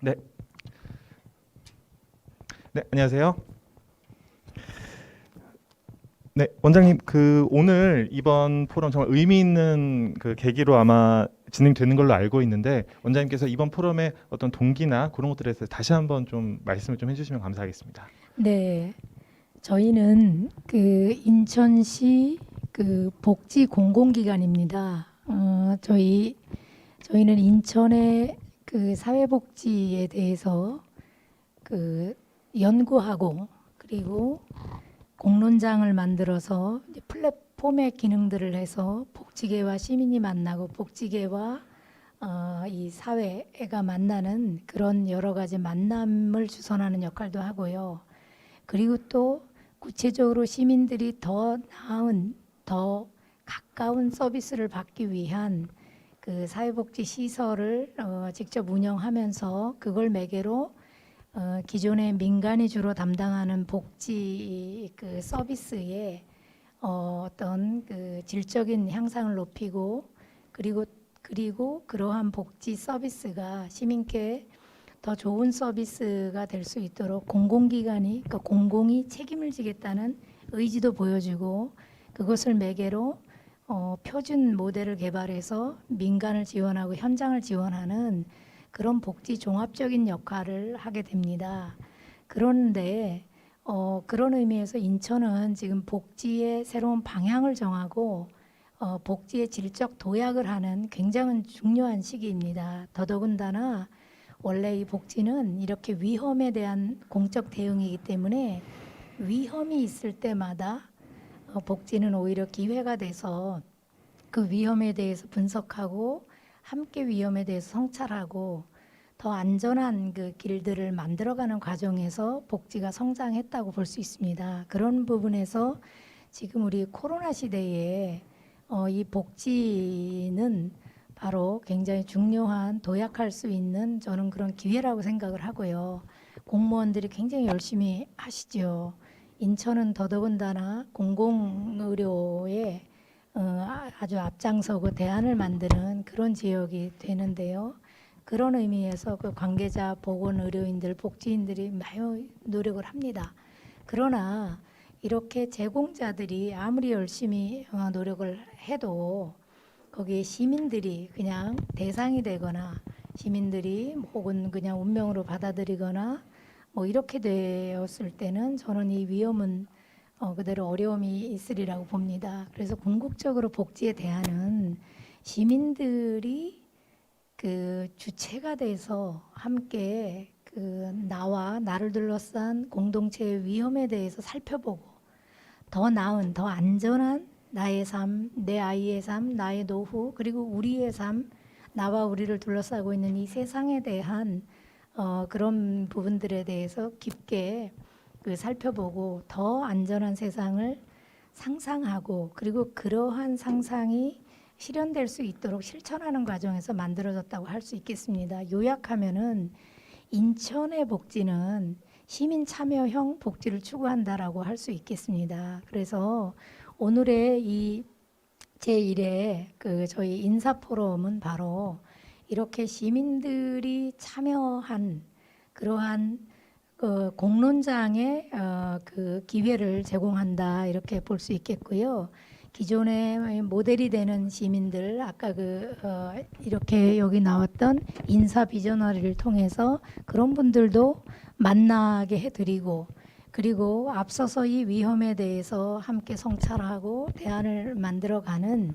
네, 네, 안녕하세요. 네, 원장님, 오늘 이번 포럼 정말 의미 있는 계기로 아마 진행되는 걸로 알고 있는데 원장님께서 이번 포럼의 어떤 동기나 그런 것들에 대해서 다시 한번 좀 말씀을 좀 해주시면 감사하겠습니다. 네, 저희는 인천시 복지 공공기관입니다. 저희는 인천의 사회복지에 대해서 그 연구하고 그리고 공론장을 만들어서 이제 플랫폼의 기능들을 해서 복지계와 시민이 만나고 복지계와 이 사회가 만나는 그런 여러 가지 만남을 주선하는 역할도 하고요. 그리고 또 구체적으로 시민들이 더 나은, 더 가까운 서비스를 받기 위한 사회복지 시설을 직접 운영하면서 그걸 매개로 기존의 민간이 주로 담당하는 복지 서비스의 어떤 질적인 향상을 높이고 그리고 그러한 복지 서비스가 시민께 더 좋은 서비스가 될 수 있도록 공공기관이 그러니까 공공이 책임을 지겠다는 의지도 보여주고 그것을 매개로 표준 모델을 개발해서 민간을 지원하고 현장을 지원하는 그런 복지 종합적인 역할을 하게 됩니다. 그런데 그런 의미에서 인천은 지금 복지의 새로운 방향을 정하고 복지의 질적 도약을 하는 굉장히 중요한 시기입니다. 더더군다나 원래 이 복지는 이렇게 위험에 대한 공적 대응이기 때문에 위험이 있을 때마다 복지는 오히려 기회가 돼서 그 위험에 대해서 분석하고 함께 위험에 대해서 성찰하고 더 안전한 길들을 만들어가는 과정에서 복지가 성장했다고 볼 수 있습니다. 그런 부분에서 지금 우리 코로나 시대에 이 복지는 바로 굉장히 중요한 도약할 수 있는 저는 그런 기회라고 생각을 하고요. 공무원들이 굉장히 열심히 하시죠. 인천은 더더군다나 공공의료에 아주 앞장서고 대안을 만드는 그런 지역이 되는데요. 그런 의미에서 그 관계자, 보건의료인들, 복지인들이 많이 노력을 합니다. 그러나 이렇게 제공자들이 아무리 열심히 노력을 해도 거기에 시민들이 그냥 대상이 되거나 시민들이 혹은 그냥 운명으로 받아들이거나 뭐 이렇게 되었을 때는 저는 이 위험은 그대로 어려움이 있으리라고 봅니다. 그래서 궁극적으로 복지에 대한은 시민들이 주체가 돼서 함께 나와 나를 둘러싼 공동체의 위험에 대해서 살펴보고 더 나은, 더 안전한 나의 삶, 내 아이의 삶, 나의 노후, 그리고 우리의 삶, 나와 우리를 둘러싸고 있는 이 세상에 대한 그런 부분들에 대해서 깊게 살펴보고 더 안전한 세상을 상상하고 그리고 그러한 상상이 실현될 수 있도록 실천하는 과정에서 만들어졌다고 할 수 있겠습니다. 요약하면은 인천의 복지는 시민 참여형 복지를 추구한다라고 할 수 있겠습니다. 그래서 오늘의 이 제1회 저희 인사 포럼은 바로 이렇게 시민들이 참여한 그러한 공론장의 기회를 제공한다 이렇게 볼 수 있겠고요. 기존의 모델이 되는 시민들 아까 이렇게 여기 나왔던 인사 비전너리를 통해서 그런 분들도 만나게 해드리고 그리고 앞서서 이 위험에 대해서 함께 성찰하고 대안을 만들어가는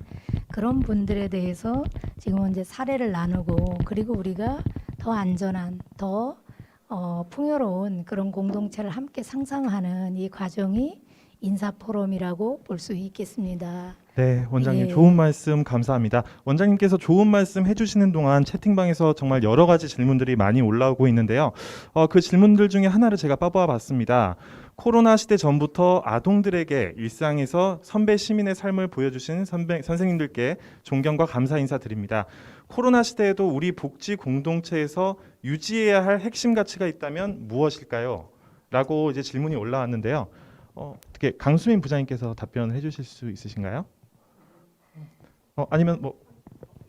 그런 분들에 대해서 지금 이제 사례를 나누고 그리고 우리가 더 안전한 더 풍요로운 그런 공동체를 함께 상상하는 이 과정이 인사 포럼이라고 볼 수 있겠습니다. 네, 원장님 좋은 예, 말씀 감사합니다. 원장님께서 좋은 말씀 해주시는 동안 채팅방에서 정말 여러 가지 질문들이 많이 올라오고 있는데요. 그 질문들 중에 하나를 제가 뽑아 봤습니다. 코로나 시대 전부터 아동들에게 일상에서 선배 시민의 삶을 보여주신 선생님들께 존경과 감사 인사드립니다. 코로나 시대에도 우리 복지 공동체에서 유지해야 할 핵심 가치가 있다면 무엇일까요? 라고 이제 질문이 올라왔는데요. 어떻게 강수민 부장님께서 답변해 주실 수 있으신가요? 아니면 뭐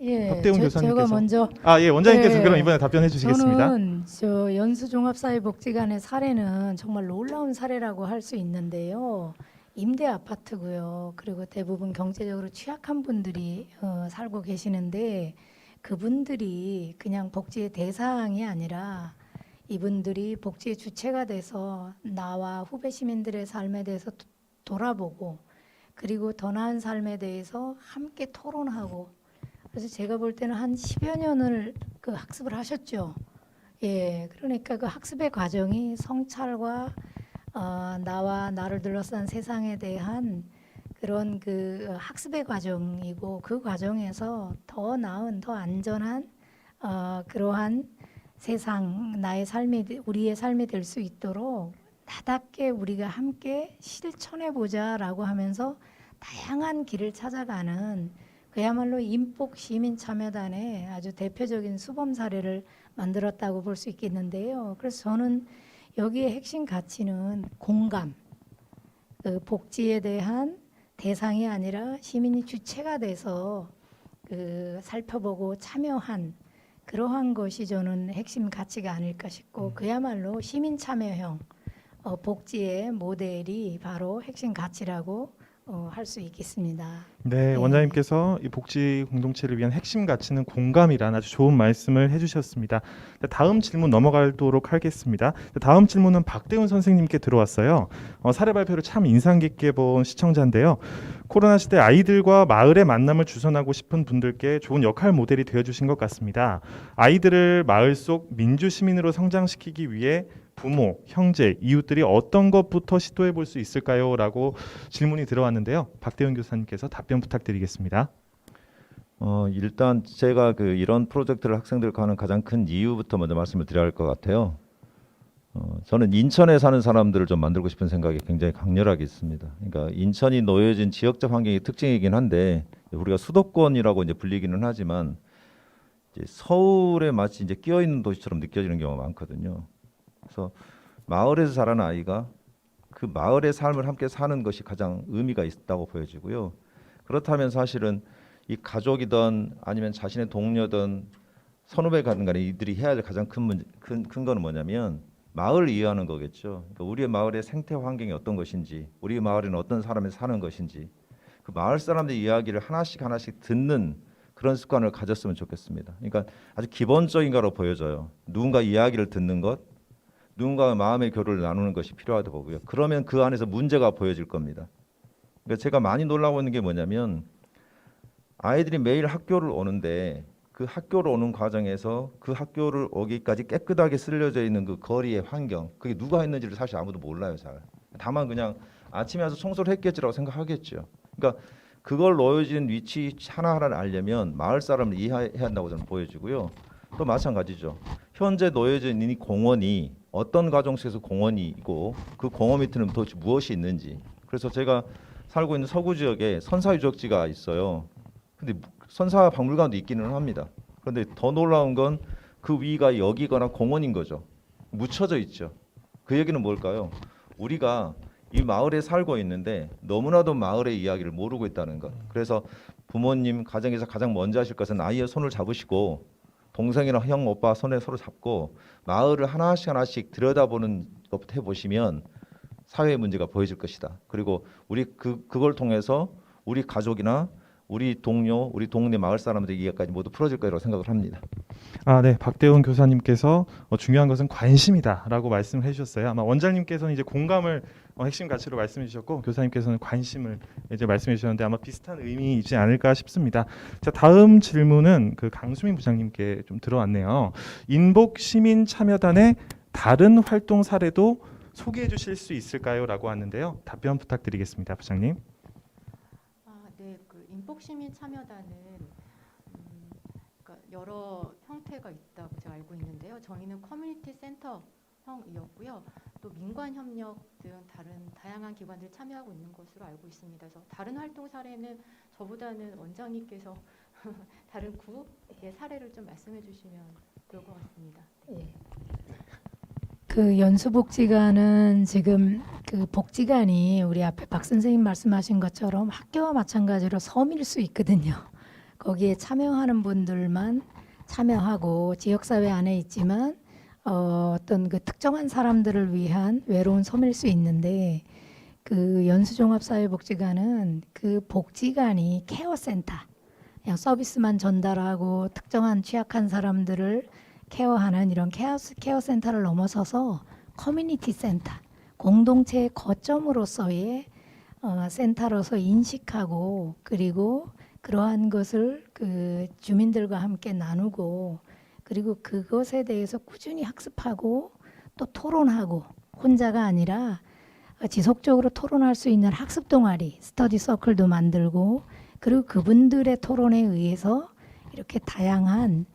예, 박대훈 제가 교사님께서. 먼저 예, 원장님께서 네. 그럼 이번에 답변해 주시겠습니다. 저는 저 연수종합사회복지관의 사례는 정말 놀라운 사례라고 할 수 있는데요. 임대 아파트고요. 그리고 대부분 경제적으로 취약한 분들이 살고 계시는데 그분들이 그냥 복지의 대상이 아니라 이분들이 복지의 주체가 돼서 나와 후배 시민들의 삶에 대해서 돌아보고 그리고 더 나은 삶에 대해서 함께 토론하고 그래서 제가 볼 때는 한 10여 년을 그 학습을 하셨죠. 예, 그러니까 그 학습의 과정이 성찰과 나와 나를 둘러싼 세상에 대한 그런 그 학습의 과정이고 그 과정에서 더 나은, 더 안전한 그러한 세상, 나의 삶이 우리의 삶이 될 수 있도록 나답게 우리가 함께 실천해 보자라고 하면서 다양한 길을 찾아가는 그야말로 인복 시민 참여단의 아주 대표적인 수범 사례를 만들었다고 볼 수 있겠는데요. 그래서 저는 여기에 핵심 가치는 공감, 그 복지에 대한 대상이 아니라 시민이 주체가 돼서 그 살펴보고 참여한 그러한 것이 저는 핵심 가치가 아닐까 싶고 그야말로 시민 참여형 복지의 모델이 바로 핵심 가치라고 할 수 있겠습니다. 네, 네. 원장님께서 이 복지 공동체를 위한 핵심 가치는 공감이라는 아주 좋은 말씀을 해주셨습니다. 다음 질문 넘어가도록 하겠습니다. 다음 질문은 박대훈 선생님께 들어왔어요. 사례 발표를 참 인상 깊게 본 시청자인데요. 코로나 시대 아이들과 마을의 만남을 주선하고 싶은 분들께 좋은 역할 모델이 되어주신 것 같습니다. 아이들을 마을 속 민주 시민으로 성장시키기 위해 부모, 형제, 이웃들이 어떤 것부터 시도해 볼 수 있을까요? 라고 질문이 들어왔는데요. 박대훈 교사님께서 답변 부탁드리겠습니다. 일단 제가 이런 프로젝트를 학생들과 하는 가장 큰 이유부터 먼저 말씀을 드려야 할 것 같아요. 저는 인천에 사는 사람들을 좀 만들고 싶은 생각이 굉장히 강렬하게 있습니다. 그러니까 인천이 놓여진 지역적 환경이 특징이긴 한데 우리가 수도권이라고 이제 불리기는 하지만 이제 서울에 마치 이제 끼어 있는 도시처럼 느껴지는 경우가 많거든요. 그래서 마을에서 자란 아이가 그 마을의 삶을 함께 사는 것이 가장 의미가 있다고 보여지고요. 그렇다면 사실은 이 가족이든 아니면 자신의 동료든 선후배 가든 간에 이들이 해야 될 가장 큰 거는 뭐냐면 마을을 이해하는 거겠죠. 그러니까 우리의 마을의 생태 환경이 어떤 것인지, 우리 마을에는 어떤 사람이 사는 것인지, 그 마을 사람들의 이야기를 하나씩 듣는 그런 습관을 가졌으면 좋겠습니다. 그러니까 아주 기본적인 거로 보여져요. 누군가 이야기를 듣는 것, 누군가와 마음의 교류를 나누는 것이 필요하다고 보고요. 그러면 그 안에서 문제가 보여질 겁니다. 그러니까 제가 많이 놀라고 있는 게 뭐냐면 아이들이 매일 학교를 오는데 그 학교를 오는 과정에서 그 학교를 오기까지 깨끗하게 쓸려져 있는 그 거리의 환경, 그게 누가 했는지를 사실 아무도 몰라요. 잘. 다만 그냥 아침에 와서 청소를 했겠지라고 생각하겠죠. 그러니까 그걸 놓여진 위치 하나하나를 알려면 마을 사람을 이해해야 한다고 저는 보여지고요. 또 마찬가지죠. 현재 놓여진 이 공원이 어떤 과정 속에서 공원이고 그 공원 밑에는 도대체 무엇이 있는지. 그래서 제가 살고 있는 서구 지역에 선사유적지가 있어요. 근데 선사 박물관도 있기는 합니다. 그런데 더 놀라운 건 그 위가 여기거나 공원인 거죠. 묻혀져 있죠. 그 얘기는 뭘까요? 우리가 이 마을에 살고 있는데 너무나도 마을의 이야기를 모르고 있다는 것. 그래서 부모님 가정에서 가장 먼저 하실 것은 아이의 손을 잡으시고 동생이나 형, 오빠 손에 서로 잡고 마을을 하나씩 들여다보는 것부터 해보시면 사회의 문제가 보여질 것이다. 그리고 우리 그걸 통해서 우리 가족이나 우리 동료, 우리 동네 마을 사람들의 이해까지 모두 풀어질 거라고 생각을 합니다. 네, 박대훈 교사님께서 중요한 것은 관심이다라고 말씀을 해주셨어요. 아마 원장님께서는 이제 공감을 핵심 가치로 말씀해 주셨고 교사님께서는 관심을 이제 말씀해 주셨는데 아마 비슷한 의미이지 않을까 싶습니다. 자, 다음 질문은 그 강수민 부장님께 좀 들어왔네요. 인복 시민 참여단의 다른 활동 사례도 소개해 주실 수 있을까요?라고 하는데요. 답변 부탁드리겠습니다, 부장님. 네, 그 인복시민 참여단은 그러니까 여러 형태가 있다고 제가 알고 있는데요. 저희는 커뮤니티 센터형이었고요. 또 민관 협력 등 다른 다양한 기관들이 참여하고 있는 것으로 알고 있습니다. 그래서 다른 활동 사례는 저보다는 원장님께서 다른 구의 사례를 좀 말씀해 주시면 좋을 것 같습니다. 예. 그 연수복지관은 지금 그 복지관이 우리 앞에 박 선생님 말씀하신 것처럼 학교와 마찬가지로 섬일 수 있거든요. 거기에 참여하는 분들만 참여하고 지역사회 안에 있지만 어떤 그 특정한 사람들을 위한 외로운 섬일 수 있는데 그 연수종합사회복지관은 그 복지관이 케어센터, 그냥 서비스만 전달하고 특정한 취약한 사람들을 케어하는 이런 케어센터를 넘어서서 커뮤니티 센터, 공동체의 거점으로서의 센터로서 인식하고 그리고 그러한 것을 그 주민들과 함께 나누고 그리고 그것에 대해서 꾸준히 학습하고 또 토론하고 혼자가 아니라 지속적으로 토론할 수 있는 학습 동아리, 스터디 서클도 만들고 그리고 그분들의 토론에 의해서 이렇게 다양한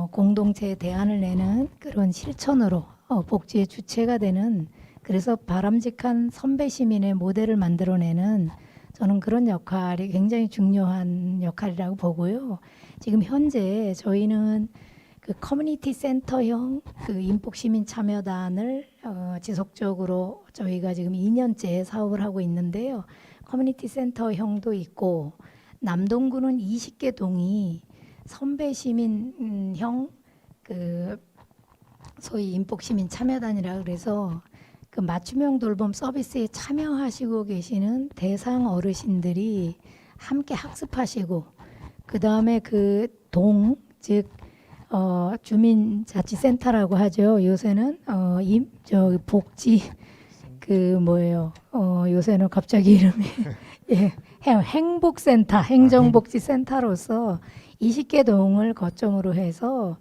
공동체에 대안을 내는 그런 실천으로 복지의 주체가 되는 그래서 바람직한 선배 시민의 모델을 만들어내는 저는 그런 역할이 굉장히 중요한 역할이라고 보고요. 지금 현재 저희는 그 커뮤니티 센터형 그 인복시민 참여단을 지속적으로 저희가 지금 2년째 사업을 하고 있는데요. 커뮤니티 센터형도 있고 남동구는 20개 동이 선배 시민형 그 소위 인복시민 참여단이라 그래서 그 맞춤형 돌봄 서비스에 참여하시고 계시는 대상 어르신들이 함께 학습하시고 그 다음에 그 동 즉 주민자치센터라고 하죠. 요새는 복지 그 뭐예요? 요새는 갑자기 이름이 예, 행복센터, 행정복지센터로서 20개 동을 거점으로 해서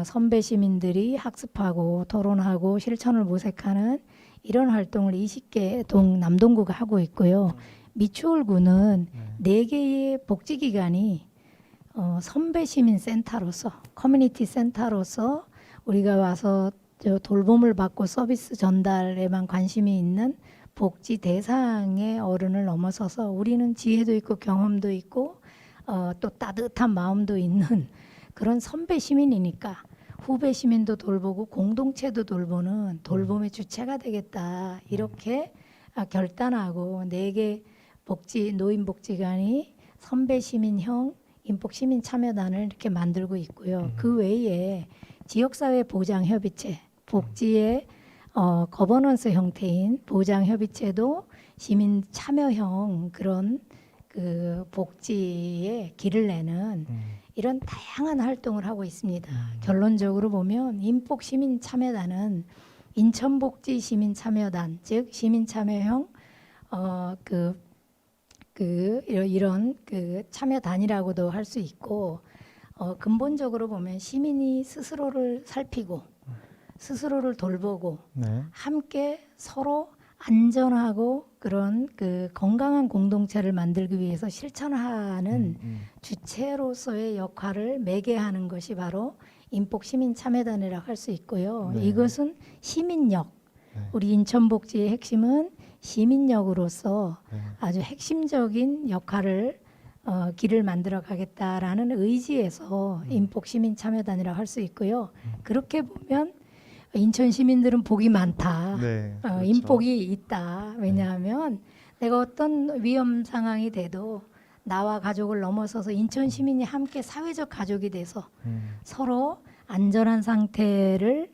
선배 시민들이 학습하고 토론하고 실천을 모색하는 이런 활동을 20개 동 남동구가 하고 있고요. 미추홀구는 4개의 복지기관이 선배 시민 센터로서 커뮤니티 센터로서 우리가 와서 저 돌봄을 받고 서비스 전달에만 관심이 있는 복지 대상의 어른을 넘어서서 우리는 지혜도 있고 경험도 있고 또 따뜻한 마음도 있는 그런 선배 시민이니까 후배 시민도 돌보고 공동체도 돌보는 돌봄의 주체가 되겠다 이렇게 결단하고 4개 복지 노인복지관이 선배 시민형 인복시민 참여단을 이렇게 만들고 있고요. 그 외에 지역사회 보장협의체 복지의 거버넌스 형태인 보장협의체도 시민 참여형 그런 그 복지에 길을 내는 이런 다양한 활동을 하고 있습니다. 결론적으로 보면 인복시민 참여단은 인천복지 시민 참여단 즉 시민 참여형 이런 그 참여단이라고도 할 수 있고 근본적으로 보면 시민이 스스로를 살피고 스스로를 돌보고 네. 함께 서로 안전하고 그런 그 건강한 공동체를 만들기 위해서 실천하는 주체로서의 역할을 매개하는 것이 바로 인복시민 참여단이라고 할 수 있고요. 네. 이것은 시민력, 네. 우리 인천복지의 핵심은 시민력으로서 네. 아주 핵심적인 역할을 길을 만들어 가겠다라는 의지에서 인복시민 참여단이라고 할 수 있고요. 그렇게 보면 인천 시민들은 복이 많다. 네. 그렇죠. 인복이 있다. 왜냐하면 내가 어떤 위험 상황이 돼도 나와 가족을 넘어서서 인천 시민이 함께 사회적 가족이 돼서 서로 안전한 상태를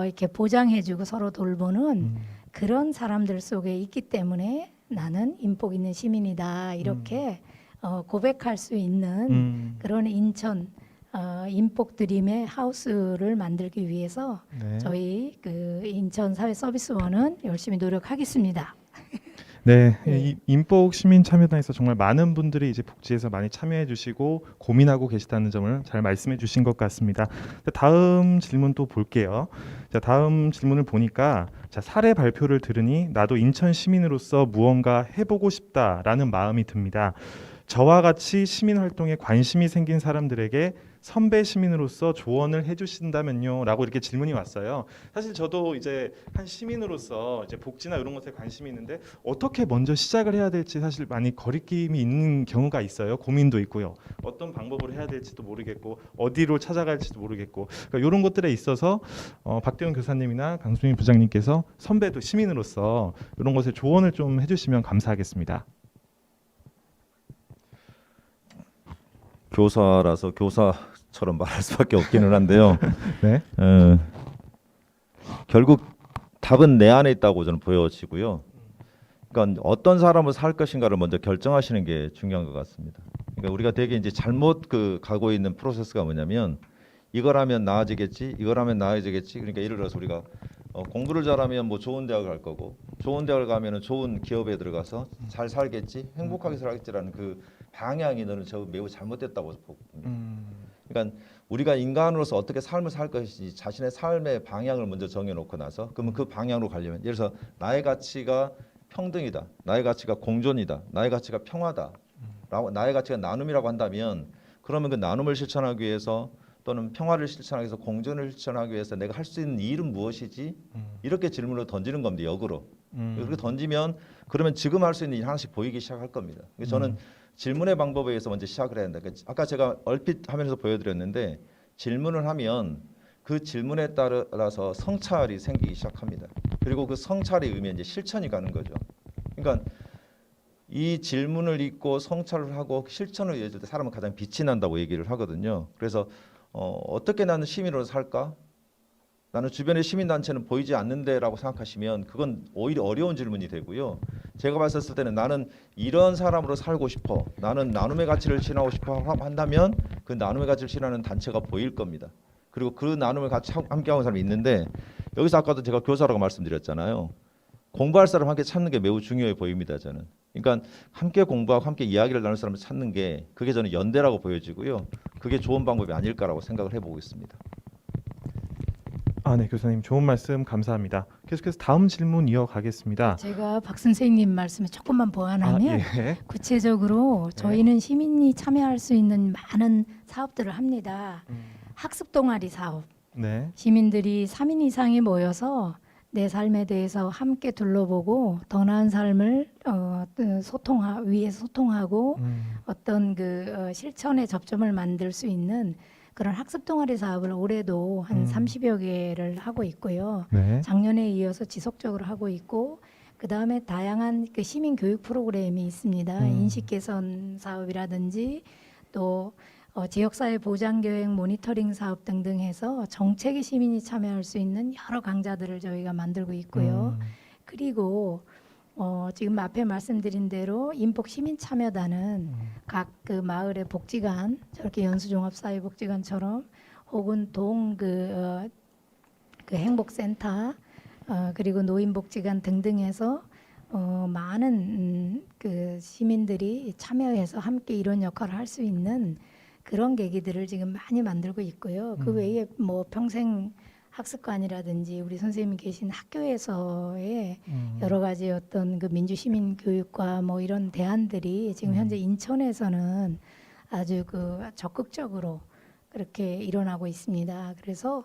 이렇게 보장해주고 서로 돌보는 그런 사람들 속에 있기 때문에 나는 인복 있는 시민이다. 이렇게 고백할 수 있는 그런 인천 인복 드림의 하우스를 만들기 위해서 네. 저희 그 인천 사회서비스원은 열심히 노력하겠습니다. 네, 네. 이 인복 시민 참여단에서 정말 많은 분들이 이제 복지에서 많이 참여해 주시고 고민하고 계시다는 점을 잘 말씀해 주신 것 같습니다. 자, 다음 질문 또 볼게요. 자, 다음 질문을 보니까 자, 사례 발표를 들으니 나도 인천 시민으로서 무언가 해보고 싶다라는 마음이 듭니다. 저와 같이 시민 활동에 관심이 생긴 사람들에게 선배 시민으로서 조언을 해주신다면요? 라고 이렇게 질문이 왔어요. 사실 저도 이제 한 시민으로서 이제 복지나 이런 것에 관심이 있는데 어떻게 먼저 시작을 해야 될지 사실 많이 거리낌이 있는 경우가 있어요. 고민도 있고요. 어떤 방법으로 해야 될지도 모르겠고 어디로 찾아갈지도 모르겠고 그러니까 이런 것들에 있어서 박대훈 교사님이나 강수민 부장님께서 선배도 시민으로서 이런 것에 조언을 좀 해주시면 감사하겠습니다. 교사라서 교사처럼 말할 수밖에 없기는 한데요. 네. 결국 답은 내 안에 있다고 저는 보여지고요. 그러니까 어떤 사람을 살 것인가를 먼저 결정하시는 게 중요한 것 같습니다. 그러니까 우리가 되게 이제 잘못 가고 있는 프로세스가 뭐냐면 이걸 하면 나아지겠지, 이걸 하면 나아지겠지. 그러니까 예를 들어서 우리가 공부를 잘하면 뭐 좋은 대학을 갈 거고, 좋은 대학을 가면은 좋은 기업에 들어가서 잘 살겠지, 행복하게 살겠지라는 그 방향이 저는 매우 잘못됐다고 보거든요. 그러니까 우리가 인간으로서 어떻게 삶을 살 것인지 자신의 삶의 방향을 먼저 정해놓고 나서 그러면 그 방향으로 가려면 예를 들어서 나의 가치가 평등이다, 나의 가치가 공존이다, 나의 가치가 평화다, 나의 가치가 나눔이라고 한다면 그러면 그 나눔을 실천하기 위해서 또는 평화를 실천하기 위해서 공존을 실천하기 위해서 내가 할 수 있는 일은 무엇이지? 이렇게 질문을 던지는 겁니다. 역으로. 이렇게 던지면 그러면 지금 할 수 있는 일 하나씩 보이기 시작할 겁니다. 그래서 저는 질문의 방법에 의해서 먼저 시작을 해야 된다. 아까 제가 얼핏 화면에서 보여드렸는데 질문을 하면 그 질문에 따라서 성찰이 생기기 시작합니다. 그리고 그 성찰에 의미는 이제 실천이 가는 거죠. 그러니까 이 질문을 읽고 성찰을 하고 실천을 해줄 때 사람은 가장 빛이 난다고 얘기를 하거든요. 그래서 어떻게 나는 시민으로 살까? 나는 주변의 시민단체는 보이지 않는데라고 생각하시면 그건 오히려 어려운 질문이 되고요. 제가 봤을 때는 나는 이런 사람으로 살고 싶어, 나는 나눔의 가치를 실현하고 싶어 한다면 그 나눔의 가치를 실현하는 단체가 보일 겁니다. 그리고 그 나눔을 같이 함께하는 사람이 있는데 여기서 아까도 제가 교사라고 말씀드렸잖아요. 공부할 사람 함께 찾는 게 매우 중요해 보입니다. 저는. 그러니까 함께 공부하고 함께 이야기를 나눌 사람을 찾는 게 그게 저는 연대라고 보여지고요. 그게 좋은 방법이 아닐까라고 생각을 해보고 있습니다. 네, 교수님 좋은 말씀 감사합니다. 계속해서 다음 질문 이어가겠습니다. 제가 박 선생님 말씀에 조금만 보완하면 예. 구체적으로 저희는 시민이 참여할 수 있는 많은 사업들을 합니다. 학습 동아리 사업. 네. 시민들이 3인 이상이 모여서 내 삶에 대해서 함께 둘러보고 더 나은 삶을 위에서 소통하고 어떤 실천의 접점을 만들 수 있는 그런 학습 동아리 사업을 올해도 한 30여 개를 하고 있고요. 네. 작년에 이어서 지속적으로 하고 있고 그 다음에 다양한 시민 교육 프로그램이 있습니다. 인식 개선 사업이라든지 또 지역사회 보장교육 모니터링 사업 등등 해서 정책에 시민이 참여할 수 있는 여러 강좌들을 저희가 만들고 있고요. 그리고 지금 앞에 말씀드린 대로 인폭 시민 참여단은 각 그 마을의 복지관, 저렇게 연수종합사회복지관처럼 혹은 그 행복센터 그리고 노인복지관 등등 해서 많은 그 시민들이 참여해서 함께 이런 역할을 할 수 있는 그런 계기들을 지금 많이 만들고 있고요. 그 외에 뭐 평생 학습관이라든지 우리 선생님이 계신 학교에서의 여러 가지 어떤 그 민주 시민 교육과 뭐 이런 대안들이 지금 현재 인천에서는 아주 적극적으로 그렇게 일어나고 있습니다. 그래서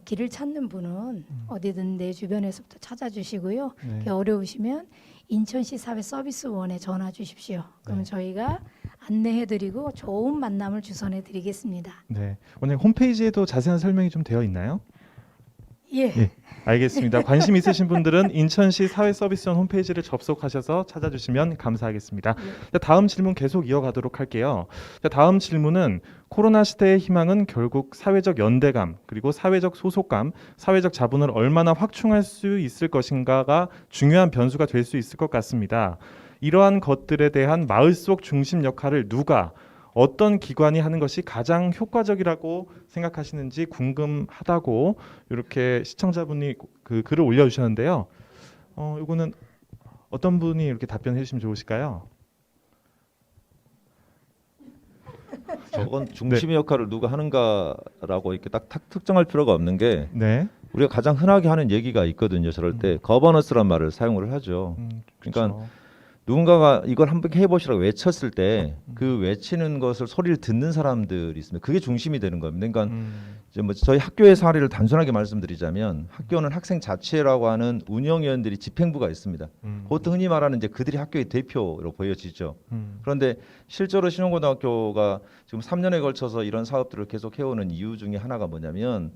길을 찾는 분은 어디든 내 주변에서부터 찾아주시고요. 네. 어려우시면 인천시 사회서비스원에 전화 주십시오. 그러면 저희가 안내해드리고 좋은 만남을 주선해드리겠습니다. 네. 오늘 홈페이지에도 자세한 설명이 좀 되어 있나요? 예. 예, 알겠습니다. 관심 있으신 분들은 인천시 사회서비스원 홈페이지를 접속하셔서 찾아주시면 감사하겠습니다. 자, 다음 질문 계속 이어가도록 할게요. 자, 다음 질문은 코로나 시대의 희망은 결국 사회적 연대감, 그리고 사회적 소속감, 사회적 자본을 얼마나 확충할 수 있을 것인가가 중요한 변수가 될 수 있을 것 같습니다. 이러한 것들에 대한 마을 속 중심 역할을 누가 어떤 기관이 하는 것이 가장 효과적이라고 생각하시는지 궁금하다고 이렇게 시청자분이 그 글을 올려주셨는데요. 이거는 어떤 분이 이렇게 답변해 주시면 좋으실까요? 저건 중심의 역할을 누가 하는가라고 이렇게 딱 특정할 필요가 없는 게 네. 우리가 가장 흔하게 하는 얘기가 있거든요. 저럴 때 거버넌스란 말을 사용을 하죠. 그러니까 그렇죠. 누군가가 이걸 한번 해보시라고 외쳤을 때 그 외치는 것을 소리를 듣는 사람들이 있습니다. 그게 중심이 되는 겁니다. 그러니까 이제 뭐 저희 학교의 사례를 단순하게 말씀드리자면 학교는 학생 자치회라고 하는 운영위원들이 집행부가 있습니다. 그것도 흔히 말하는 이제 그들이 학교의 대표로 보여지죠. 그런데 실제로 신용고등학교가 지금 3년에 걸쳐서 이런 사업들을 계속 해오는 이유 중에 하나가 뭐냐면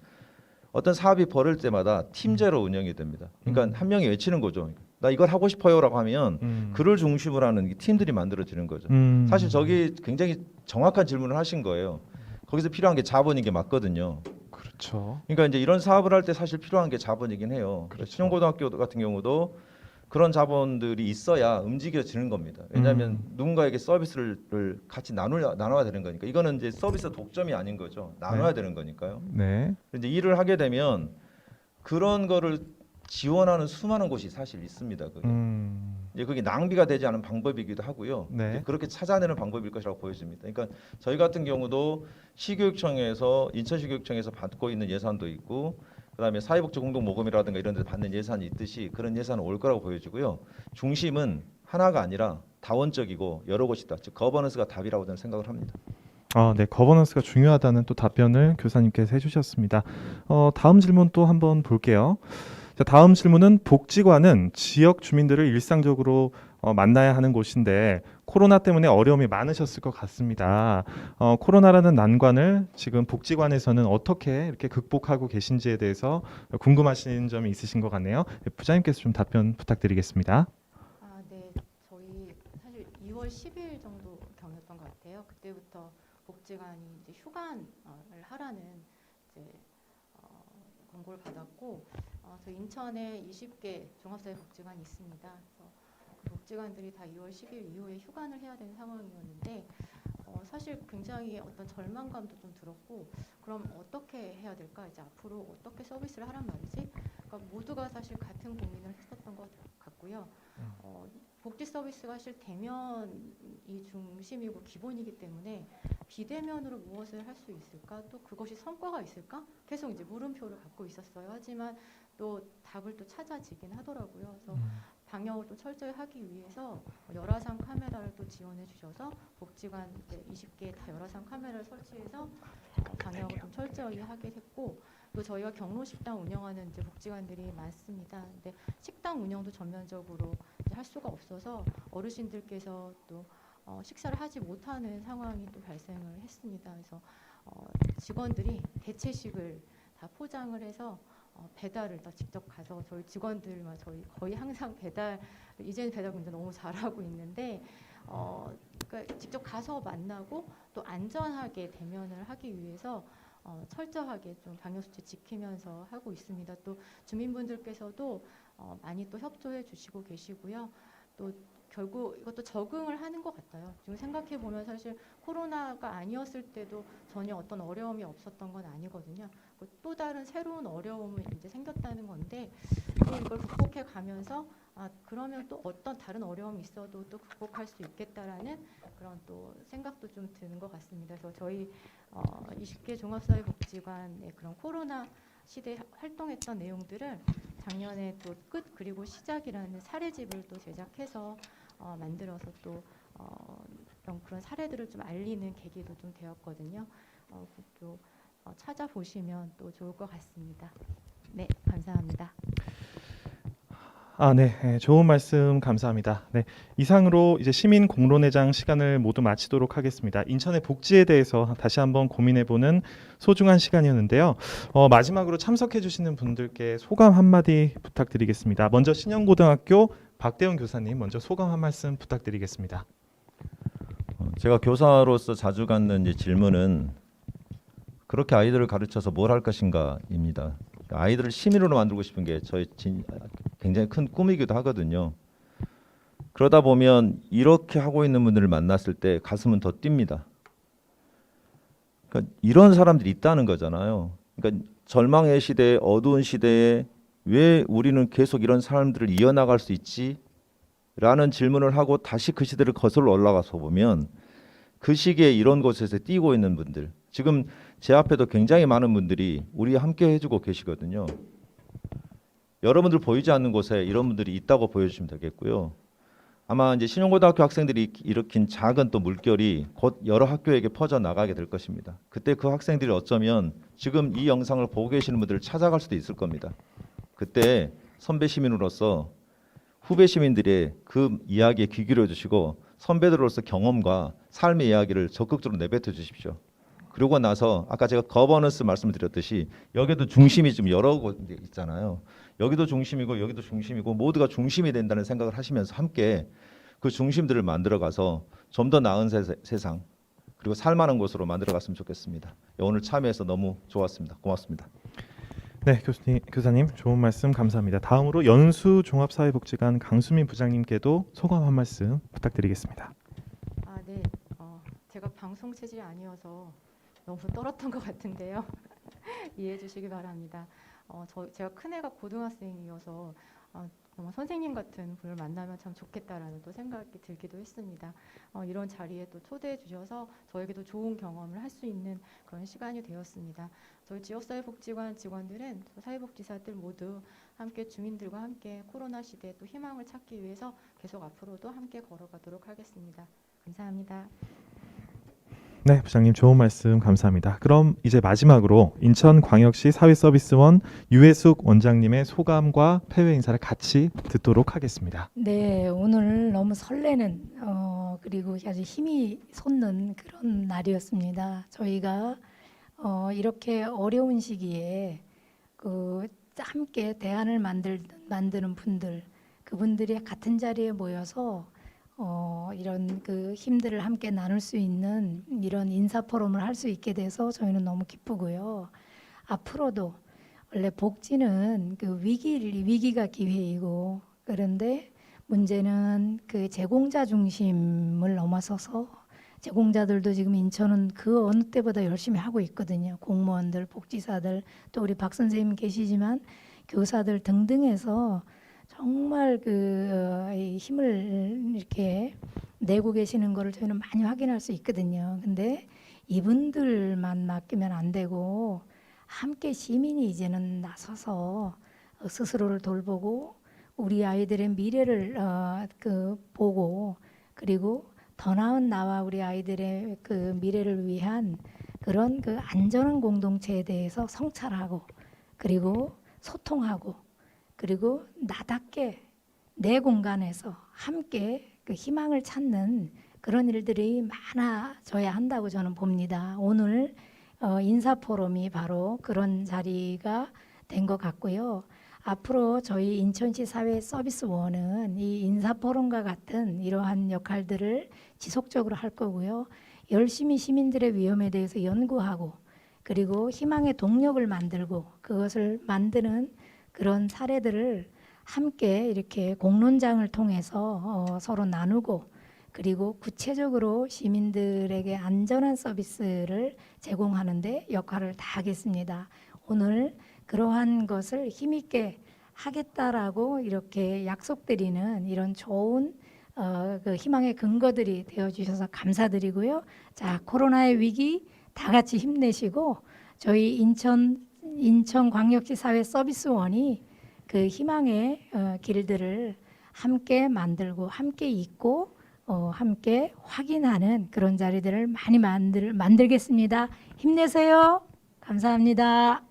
어떤 사업이 벌어질 때마다 팀제로 운영이 됩니다. 그러니까 한 명이 외치는 거죠. 나 이걸 하고 싶어요라고 하면 그를 중심으로 하는 이 팀들이 만들어지는 거죠. 사실 저기 굉장히 정확한 질문을 하신 거예요. 거기서 필요한 게 자본인 게 맞거든요. 그렇죠. 그러니까 이제 이런 사업을 할 때 사실 필요한 게 자본이긴 해요. 그렇죠. 신용고등학교 같은 경우도 그런 자본들이 있어야 움직여지는 겁니다. 왜냐하면 누군가에게 서비스를 같이 나눠야 되는 거니까. 이거는 이제 서비스 독점이 아닌 거죠. 나눠야 네. 되는 거니까요. 네. 이제 일을 하게 되면 그런 거를 지원하는 수많은 곳이 사실 있습니다. 그게. 이제 그게 낭비가 되지 않은 방법이기도 하고요. 네. 이제 그렇게 찾아내는 방법일 것이라고 보여집니다. 그러니까 저희 같은 경우도 시교육청에서 인천시교육청에서 받고 있는 예산도 있고, 그다음에 사회복지공동모금이라든가 이런 데서 받는 예산이 있듯이 그런 예산은 올 거라고 보여지고요. 중심은 하나가 아니라 다원적이고 여러 곳이다. 즉 거버넌스가 답이라고 저는 생각을 합니다. 네, 거버넌스가 중요하다는 또 답변을 교사님께서 해주셨습니다. 다음 질문 또 한번 볼게요. 자, 다음 질문은 복지관은 지역 주민들을 일상적으로 만나야 하는 곳인데 코로나 때문에 어려움이 많으셨을 것 같습니다. 코로나라는 난관을 지금 복지관에서는 어떻게 이렇게 극복하고 계신지에 대해서 궁금하신 점이 있으신 것 같네요. 부장님께서 좀 답변 부탁드리겠습니다. 네. 저희 사실 2월 10일 정도 경이었던 것 같아요. 그때부터 복지관이 이제 휴관을 하라는 이제 권고를 받았고, 저희 인천에 20개 종합사회복지관이 있습니다. 그래서 그 복지관들이 다 2월 10일 이후에 휴관을 해야 되는 상황이었는데, 사실 굉장히 어떤 절망감도 좀 들었고, 그럼 어떻게 해야 될까? 이제 앞으로 어떻게 서비스를 하란 말이지? 그러니까 모두가 사실 같은 고민을 했었던 것 같고요. 복지 서비스가 사실 대면이 중심이고 기본이기 때문에 비대면으로 무엇을 할 수 있을까? 또 그것이 성과가 있을까? 계속 이제 물음표를 갖고 있었어요. 하지만 또 답을 또 찾아지긴 하더라고요. 그래서 방역을 또 철저히 하기 위해서 열화상 카메라를 또 지원해 주셔서 복지관 이제 20개 다 열화상 카메라를 설치해서 방역을 좀 철저히 하게 됐고, 또 저희가 경로 식당 운영하는 이제 복지관들이 많습니다. 근데 식당 운영도 전면적으로 이제 할 수가 없어서 어르신들께서 또 식사를 하지 못하는 상황이 또 발생을 했습니다. 그래서 직원들이 대체식을 다 포장을 해서 배달을 다 직접 가서 저희 직원들만 저희 거의 항상 배달, 이제는 배달 굉장히 너무 잘하고 있는데 그러니까 직접 가서 만나고 또 안전하게 대면을 하기 위해서 철저하게 좀 방역수칙 지키면서 하고 있습니다. 또 주민분들께서도 많이 또 협조해 주시고 계시고요. 또 결국 이것도 적응을 하는 것 같아요. 지금 생각해 보면 사실 코로나가 아니었을 때도 전혀 어떤 어려움이 없었던 건 아니거든요. 또 다른 새로운 어려움이 이제 생겼다는 건데, 또 이걸 극복해 가면서 그러면 또 어떤 다른 어려움이 있어도 또 극복할 수 있겠다라는 그런 또 생각도 좀 드는 것 같습니다. 그래서 저희 20개 종합사회복지관의 그런 코로나 시대에 활동했던 내용들을 작년에 또 끝 그리고 시작이라는 사례집을 또 제작해서 만들어서 또 그런 사례들을 좀 알리는 계기도 좀 되었거든요. 또 찾아보시면 또 좋을 것 같습니다. 네, 감사합니다. 네, 좋은 말씀 감사합니다. 네, 이상으로 이제 시민 공론회장 시간을 모두 마치도록 하겠습니다. 인천의 복지에 대해서 다시 한번 고민해보는 소중한 시간이었는데요. 마지막으로 참석해주시는 분들께 소감 한마디 부탁드리겠습니다. 먼저 신영고등학교 박대훈 교사님, 먼저 소감 한 말씀 부탁드리겠습니다. 제가 교사로서 자주 갖는 이제 질문은 그렇게 아이들을 가르쳐서 뭘 할 것인가입니다. 아이들을 시민으로 만들고 싶은 게 저희 굉장히 큰 꿈이기도 하거든요. 그러다 보면 이렇게 하고 있는 분들을 만났을 때 가슴은 더 뜁니다. 그러니까 이런 사람들이 있다는 거잖아요. 그러니까 절망의 시대에, 어두운 시대에 왜 우리는 계속 이런 사람들을 이어나갈 수 있지? 라는 질문을 하고 다시 그 시대를 거슬러 올라가서 보면 그 시기에 이런 곳에서 뛰고 있는 분들, 지금 제 앞에도 굉장히 많은 분들이 우리 함께 해주고 계시거든요. 여러분들 보이지 않는 곳에 이런 분들이 있다고 보여주시면 되겠고요. 아마 이제 신용고등학교 학생들이 일으킨 작은 또 물결이 곧 여러 학교에게 퍼져 나가게 될 것입니다. 그때 그 학생들이 어쩌면 지금 이 영상을 보고 계시는 분들을 찾아갈 수도 있을 겁니다. 그때 선배 시민으로서 후배 시민들의 그 이야기에 귀 기울여 주시고 선배들로서 경험과 삶의 이야기를 적극적으로 내뱉어 주십시오. 그러고 나서 아까 제가 거버넌스 말씀을 드렸듯이 여기도 중심이 좀 여러 곳 있잖아요. 여기도 중심이고 여기도 중심이고 모두가 중심이 된다는 생각을 하시면서 함께 그 중심들을 만들어가서 좀 더 나은 세상 그리고 살만한 곳으로 만들어갔으면 좋겠습니다. 오늘 참여해서 너무 좋았습니다. 고맙습니다. 네, 교사님 좋은 말씀 감사합니다. 다음으로 연수종합사회복지관 강수민 부장님께도 소감 한 말씀 부탁드리겠습니다. 아, 네. 제가 방송 체질이 아니어서 너무 떨었던 것 같은데요. 이해해 주시기 바랍니다. 제가 큰애가 고등학생이어서 정말 선생님 같은 분을 만나면 참 좋겠다라는 또 생각이 들기도 했습니다. 이런 자리에 또 초대해 주셔서 저에게도 좋은 경험을 할 수 있는 그런 시간이 되었습니다. 저희 지역사회복지관 직원들은 사회복지사들 모두 함께 주민들과 함께 코로나 시대에 또 희망을 찾기 위해서 계속 앞으로도 함께 걸어가도록 하겠습니다. 감사합니다. 네, 부장님 좋은 말씀 감사합니다. 그럼 이제 마지막으로 인천광역시 사회서비스원 유혜숙 원장님의 소감과 폐회 인사를 같이 듣도록 하겠습니다. 네, 오늘 너무 설레는 그리고 아주 힘이 솟는 그런 날이었습니다. 저희가 이렇게 어려운 시기에 함께 대안을 만드는 분들, 그분들이 같은 자리에 모여서 이런 그 힘들을 함께 나눌 수 있는 이런 인사 포럼을 할 수 있게 돼서 저희는 너무 기쁘고요. 앞으로도 원래 복지는 그 위기가 기회이고, 그런데 문제는 그 제공자 중심을 넘어서서 제공자들도 지금 인천은 그 어느 때보다 열심히 하고 있거든요. 공무원들, 복지사들, 또 우리 박 선생님 계시지만 교사들 등등해서 정말 이 힘을 이렇게 내고 계시는 거를 저희는 많이 확인할 수 있거든요. 근데 이분들만 맡기면 안 되고 함께 시민이 이제는 나서서 스스로를 돌보고 우리 아이들의 미래를 보고, 그리고 더 나은 나와 우리 아이들의 그 미래를 위한 그런 그 안전한 공동체에 대해서 성찰하고, 그리고 소통하고, 그리고 나답게 내 공간에서 함께 그 희망을 찾는 그런 일들이 많아져야 한다고 저는 봅니다. 오늘 인사 포럼이 바로 그런 자리가 된 것 같고요. 앞으로 저희 인천시 사회서비스원은 이 인사 포럼과 같은 이러한 역할들을 지속적으로 할 거고요. 열심히 시민들의 위험에 대해서 연구하고, 그리고 희망의 동력을 만들고 그것을 만드는 그런 사례들을 함께 이렇게 공론장을 통해서 서로 나누고, 그리고 구체적으로 시민들에게 안전한 서비스를 제공하는 데 역할을 다하겠습니다. 오늘 그러한 것을 힘있게 하겠다라고 이렇게 약속드리는 이런 좋은 그 희망의 근거들이 되어주셔서 감사드리고요. 자, 코로나의 위기 다 같이 힘내시고 저희 인천광역시 사회서비스원이 그 희망의 길들을 함께 만들고 함께 잇고 함께 확인하는 그런 자리들을 많이 만들겠습니다. 힘내세요. 감사합니다.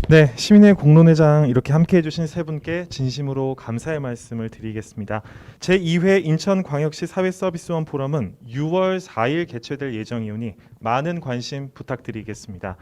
네, 시민의 공론회장 이렇게 함께해 주신 세 분께 진심으로 감사의 말씀을 드리겠습니다. 제2회 인천광역시 사회서비스원 포럼은 6월 4일 개최될 예정이오니 많은 관심 부탁드리겠습니다.